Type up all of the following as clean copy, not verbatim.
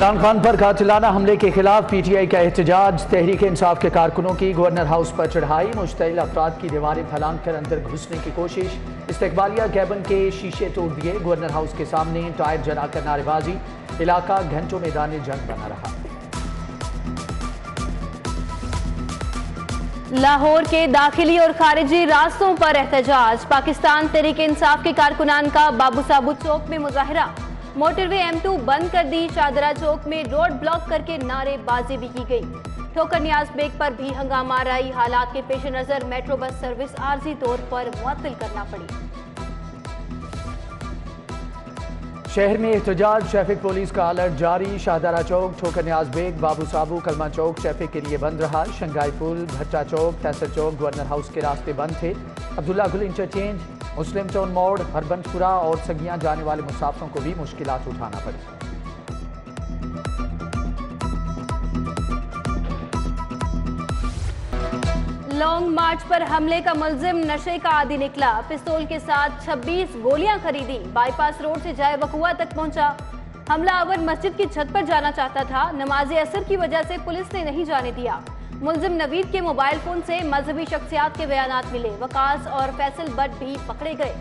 इमरान खान पर कातिलाना हमले के खिलाफ पीटीआई का एहतजाज। तहरीक इंसाफ के कारकुनों की गवर्नर हाउस पर चढ़ाई। मुश्तइल अफराद की दीवारें फैलांग कर अंदर घुसने की कोशिश। इस्तकबालिया कैबिन के शीशे तोड़ दिए। गवर्नर हाउस के सामने टायर जलाकर नारेबाजी। इलाका घंटों मैदान जंग बना रहा। लाहौर के दाखिली और खारिजी रास्तों पर एहतजाज। पाकिस्तान तहरीक इंसाफ के कारकुनान का बाबू साबू चौक में मुजाहरा। मोटरवे M2 बंद कर दी। चादरा चौक में रोड ब्लॉक करके नारेबाजी भी की गई। ठोकर नियाज बेग पर भी हंगामा राई। हालात के पेश नजर मेट्रो बस सर्विस आर्जी तौर पर मुअत्तल करना पड़ी। शहर में एहतजाज। ट्रैफिक पुलिस का अलर्ट जारी। शाहदारा चौक, ठोकर नियाज बेग, बाबू साबू, कलमा चौक ट्रैफिक के लिए बंद रहा। शंघाई पुल, भट्टा चौक, फैसल चौक, गवर्नर हाउस के रास्ते बंद थे। अब्दुल्ला गुल इंटरचेंज, मुस्लिम टाउन मोड़, हरबंजपुरा और सगियां जाने वाले मुसाफिरों को भी मुश्किलात उठाना पड़ी। लॉन्ग मार्च पर हमले का मुलजिम नशे का आदी निकला। पिस्तौल के साथ 26 गोलियां खरीदी। बाईपास रोड से जाए वकुआ तक पहुंचा। हमलावर मस्जिद की छत पर जाना चाहता था। नमाज असर की वजह से पुलिस ने नहीं जाने दिया। मुलजिम नवीद के मोबाइल फोन से मजहबी शख्सियात के बयानात मिले। वकास और फैसल बट भी पकड़े गए।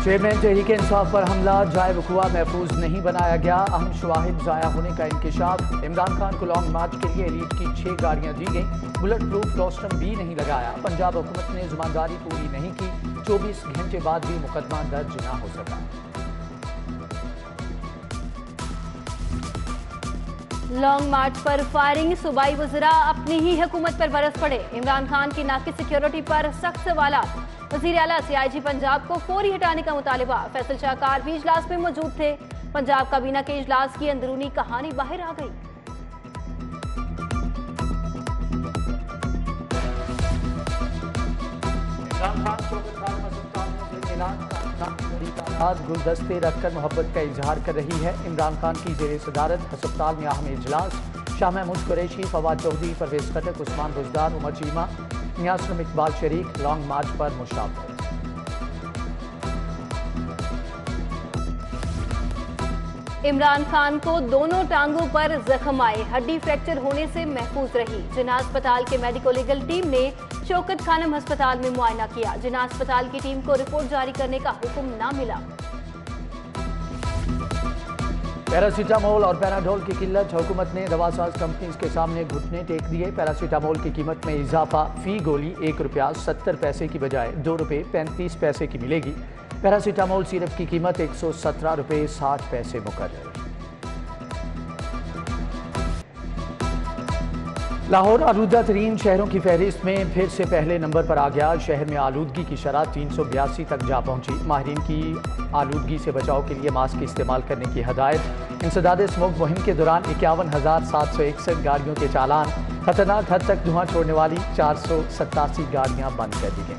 चेयरमैन तहरीक इंसाफ पर हमला। जाए वकुआ महफूज नहीं बनाया गया। अहम शवाहिद जाया होने का इंकिशाफ। इमरान खान को लॉन्ग मार्च के लिए एलीट की 6 गाड़ियां दी गई। बुलेट प्रूफ रोस्टम भी नहीं लगाया। पंजाब हुकूमत ने जुम्मेदारी पूरी नहीं की। 24 घंटे बाद भी मुकदमा दर्ज न हो सका। लॉन्ग मार्च पर फायरिंग। सूबाई वज़रा अपनी ही हुकूमत पर बरस पड़े। इमरान खान की नाकिस सिक्योरिटी पर सख्त सवालात। वज़ीर आला से IG पंजाब को फौरी हटाने का मुतालिबा। फैसल शाहकार भी इजलास में मौजूद थे। पंजाब काबीना के इजलास की अंदरूनी कहानी बाहर आ गई। गुलदस्ते रखकर मोहब्बत का इजहार कर रही है। इमरान खान की जेर सदारत हस्पताल में अहम इजलास। शाह महमूद कुरैशी, फवाद चौधरी, परवेज खटक, उस्मान बुजदार, उमर चीमा, नियासम इकबाल शरीक लॉन्ग मार्च पर मुशावरत। इमरान खान को दोनों टांगों पर जख्म आए। हड्डी फ्रैक्चर होने से महफूज रही। जिन्ना अस्पताल के मेडिको लीगल टीम ने शौकत खानम अस्पताल में मुआयना किया। जिन्ना अस्पताल की टीम को रिपोर्ट जारी करने का हुक्म ना मिला। पैरासीटामोल और पैराडोल की किल्लत। हुकूमत ने दवासाज कंपनीज के सामने घुटने टेक दिए। पैरासीटामोल की कीमत में इजाफा। फी गोली 1 रुपया 70 पैसे की बजाय 2 रुपये 35 पैसे की मिलेगी। पैरासीटामोल सिरप की कीमत 117 रुपये 60 पैसे मुकर्रर। लाहौर आलूदा तरीन शहरों की फहरिस्त में फिर से पहले नंबर पर आ गया। शहर में आलूदगी की शरह 382 तक जा पहुंची। माहिरीन की आलूदगी से बचाव के लिए मास्क इस्तेमाल करने की हदायत। इंसदाद स्मोक मुहिम के दौरान 51,761 गाड़ियों के चालान। खतरनाक हद तक धुआं छोड़ने वाली 487 गाड़ियां बंद कर दी गई।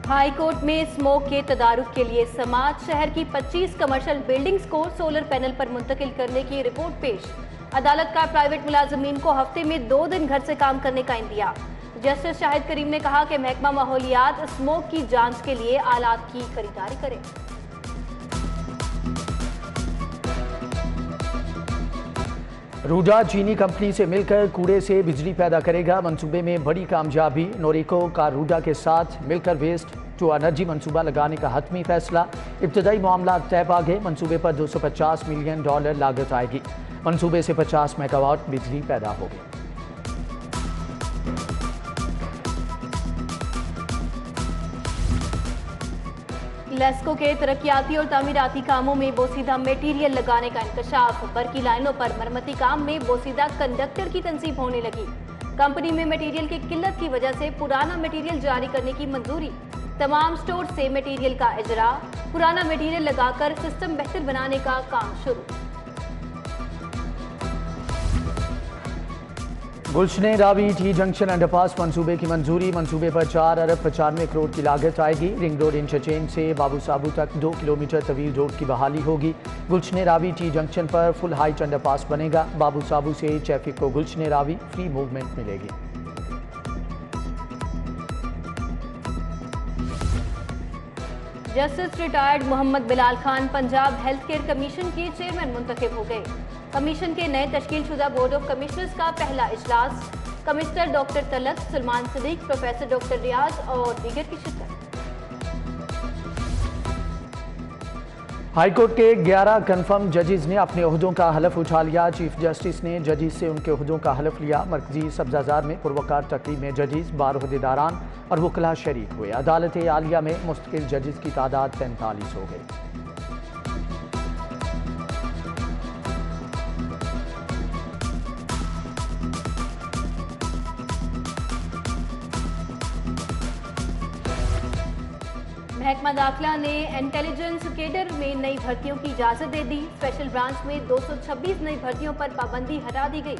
हाई कोर्ट में स्मोक के तदारुक के लिए समाज। शहर की 25 कमर्शियल बिल्डिंग्स को सोलर पैनल पर मुंतकिल करने की रिपोर्ट पेश। अदालत का प्राइवेट मुलाजमीन को हफ्ते में 2 दिन घर से काम करने का इंदिया। जस्टिस शाहिद करीम ने कहा कि महकमा माहौलियात स्मोक की जांच के लिए आलात की खरीदारी करे। रूडा चीनी कंपनी से मिलकर कूड़े से बिजली पैदा करेगा। मंसूबे में बड़ी कामयाबी। नोरिको का रूडा के साथ मिलकर वेस्ट टू एनर्जी मंसूबा लगाने का हतमी फैसला। इब्तदाई मामला तय पा गए। मंसूबे पर $250 मिलियन लागत आएगी। मंसूबे से 50 मेगावाट बिजली पैदा होगी। लेस्को के तरक्याती और तामीराती कामों में बोसीदा मटेरियल लगाने का इंकशाफ। बरकी लाइनों पर मरम्मती काम में बोसीदा कंडक्टर की तंसीब होने लगी। कंपनी में मटेरियल की किल्लत की वजह से पुराना मटेरियल जारी करने की मंजूरी। तमाम स्टोर से मटेरियल का इजरा। पुराना मटेरियल लगाकर सिस्टम बेहतर बनाने का काम शुरू। गुलशने रावी टी जंक्शन अंडरपास मंसूबे की मंजूरी। मंसूबे पर 4 अरब 95 करोड़ की लागत आएगी। रिंग रोड इंटरचेंज से बाबू साबू तक 2 किलोमीटर तवील रोड की बहाली होगी। गुलशने रावी टी जंक्शन पर फुल हाइट अंडरपास बनेगा। बाबू साबू से ट्रैफिक को गुलशने रावी फ्री मूवमेंट मिलेगी। Justice retired Mohammad Bilal Khan Punjab health care commission के चेयरमैन मुंतखब हो गए। कमीशन के नए तश्कीलशुदा बोर्ड ऑफ कमिश्नर्स का पहला इजलास, commissioner doctor Talat, Salman Sadiq, professor doctor Riaz और दीगर की शिरकत। हाईकोर्ट के 11 कन्फर्म जजेस ने अपने ओहदों का हलफ उठा लिया। चीफ जस्टिस ने जजेस से उनके ओहदों का हलफ लिया। मरकजी सब्जाजार में पुरवकार तकरीब में जजेस, बार ओहदेदारान और वकला शरीक हुए। अदालत आलिया में मुस्तकिल जजेस की तादाद 45 हो गई। महकमा दाखिला ने इंटेलिजेंस केडर में नई भर्तियों की इजाजत दे दी। स्पेशल ब्रांच में 226 नई भर्तियों पर पाबंदी हटा दी गई।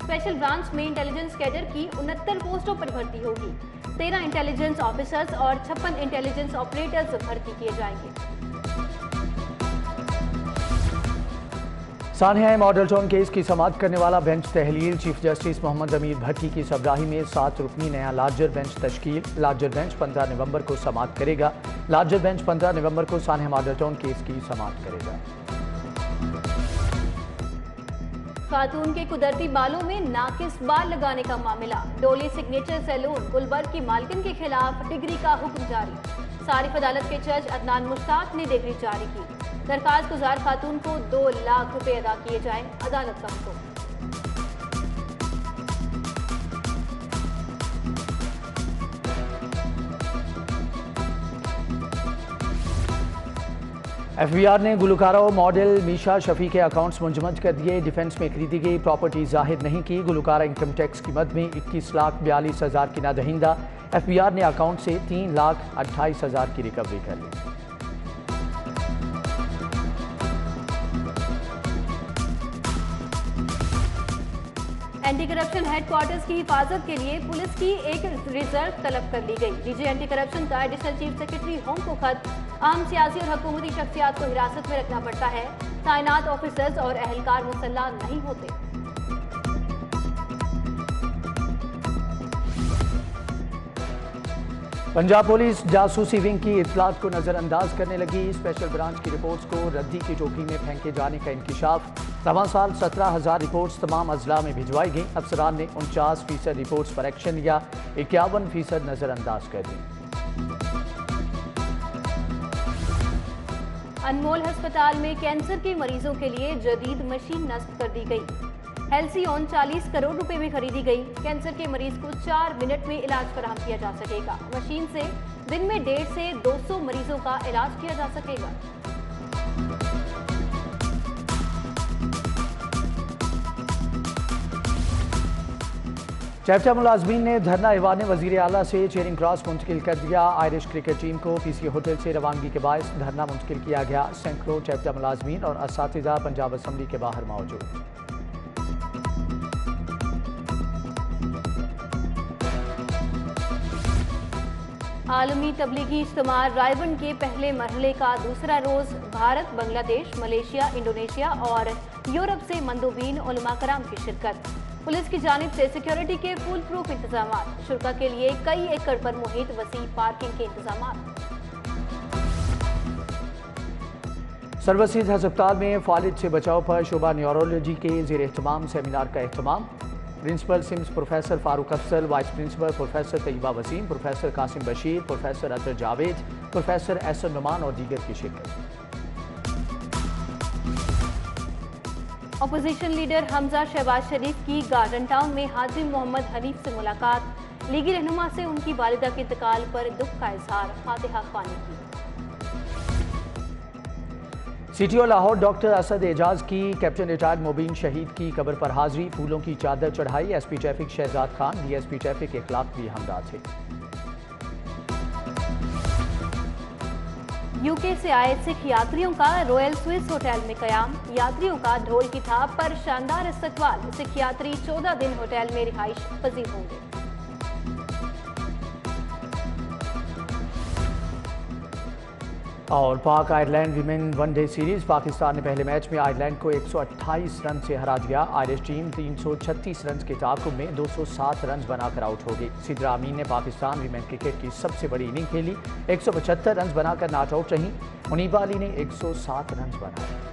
स्पेशल ब्रांच में इंटेलिजेंस कैडर की 69 पोस्टों पर भर्ती होगी। 13 इंटेलिजेंस ऑफिसर्स और 56 इंटेलिजेंस ऑपरेटर्स भर्ती किए जाएंगे। सानिया मॉडल टाउन केस की समाअत करने वाला बेंच तहलील। चीफ जस्टिस मोहम्मद अमीर भट्टी की सरबराही में 7 रुकनी नया लार्जर बेंच तश्कील। लार्जर बेंच 15 नवंबर को समाअत करेगा। लार्जर बेंच 15 नवंबर को सानिया मॉडल टाउन केस की समाअत करेगा। खातून के कुदरती बालों में नाकिस बाल लगाने का मामला। डोली सिग्नेचर सैलून गुलबर्ग की मालकिन के खिलाफ डिग्री का हुक्म जारी। सारिफ अदालत के जज अदनान मुश्ताक ने डिग्री जारी की। दरखास्त गुजार खातून को 2 लाख रुपए अदा किए जाएं, अदालत का हुक्म। एफबीआर ने गुलकारा मॉडल मीशा शफी के अकाउंट्स मुंजमद कर दिए। डिफेंस में खरीदी गई प्रॉपर्टी जाहिर नहीं की। गुलकारा इनकम टैक्स की मद में 21,42,000 की नादहिंदा। एफबीआर ने अकाउंट से 3,28,000 की रिकवरी कर ली। एंटी करप्शन हेडक्वार्टर्स की हिफाजत के लिए पुलिस की एक रिजर्व तलब कर ली गई। डीजी एंटी करप्शन का एडिशनल चीफ सेक्रेटरी होम को खत। आम सियासी और हुकूमती शख्सियात को हिरासत में रखना पड़ता है। तैनात ऑफिसर्स और अहलकार मुसल्लह नहीं होते। पंजाब पुलिस जासूसी विंग की इतलात को नजरअंदाज करने लगी। स्पेशल ब्रांच की रिपोर्ट्स को रद्दी की टोकरी में फेंके जाने का इंकिशाफ। रवां साल 17,000 रिपोर्ट्स तमाम अजला में भिजवाई गई। अफसरान ने 49% रिपोर्ट्स पर एक्शन लिया, 51% नजरअंदाज कर दी। अनमोल अस्पताल में कैंसर के मरीजों के लिए जदीद मशीन नस्ब कर दी गई। हेल्सियोन 40 करोड़ रुपए में खरीदी गई। कैंसर के मरीज को 4 मिनट में इलाज फराहम किया जा सकेगा। मशीन से दिन में 150 से 200 मरीजों का इलाज किया जा सकेगा। चैप्टर मुलाजमीन ने धरना ऐवान वजीर आला से चेयरिंग क्रॉस मुंतकिल कर दिया। आयरिश क्रिकेट टीम को पीसी होटल से रवानगी के बायस धरना मुंतकिल किया गया। सैकड़ों चैप्टर मुलाजमीन और असातिज़ा पंजाब असम्बली के बाहर मौजूद। आलमी तबलीगी इज्तिमा रायबन के पहले मरहले का दूसरा रोज भारत, बांग्लादेश, मलेशिया, इंडोनेशिया और यूरोप से मंदूबीन उलमा कराम की शिरकत। पुलिस की जानिब से सिक्योरिटी के फुल प्रूफ इंतजाम। शुरा के लिए कई एकड़ पर मुहित वसी पार्किंग के इंतजाम। सर्वसिद्ध अस्पताल में फालिज से बचाव पर शोबा न्यूरोलॉजी के ज़ेर एहतमाम सेमिनार का एहतमाम। Principal SIMS professor Farooq Afzal, vice principal professor Tayyaba Waseem, professor Qasim Bashir, professor Athar Javed, professor Ehsan Noman और दीगर की शिरकत। अपोजिशन लीडर हमजा शहबाज शरीफ की गार्डन टाउन में हाजी मोहम्मद हनीफ से मुलाकात। लीगी रहनुमा से उनकी वालिदा के इंतकाल पर दुख का इजहार, फातिहा ख्वानी की। सीटीओ लाहौर डॉक्टर असद एजाज की कैप्टन रिटायर्ड मुबीन शहीद की कब्र पर हाजिरी, फूलों की चादर चढ़ाई। SP traffic Shahzad Khan, DSP traffic Ikhlaq भी हमदर्द थे। यूके से आए सिख यात्रियों का रॉयल स्विस होटल में कयाम। यात्रियों का ढोल की थाप पर शानदार इस्तकबाल। सिख यात्री 14 दिन होटल में रिहाइश पजीर होंगे। और पाक Ireland women one day series, Pakistan ने पहले मैच में आयरलैंड को 128 रन से हरा दिया। आयरिश टीम 336 रन के ताकुब में 207 रन बनाकर आउट हो गई। सिद्रा अमीन ने पाकिस्तान विमेन क्रिकेट की सबसे बड़ी इनिंग खेली, 175 रन बनाकर नॉट आउट रहीं। मुनीबा अली ने 107 रन बनाए।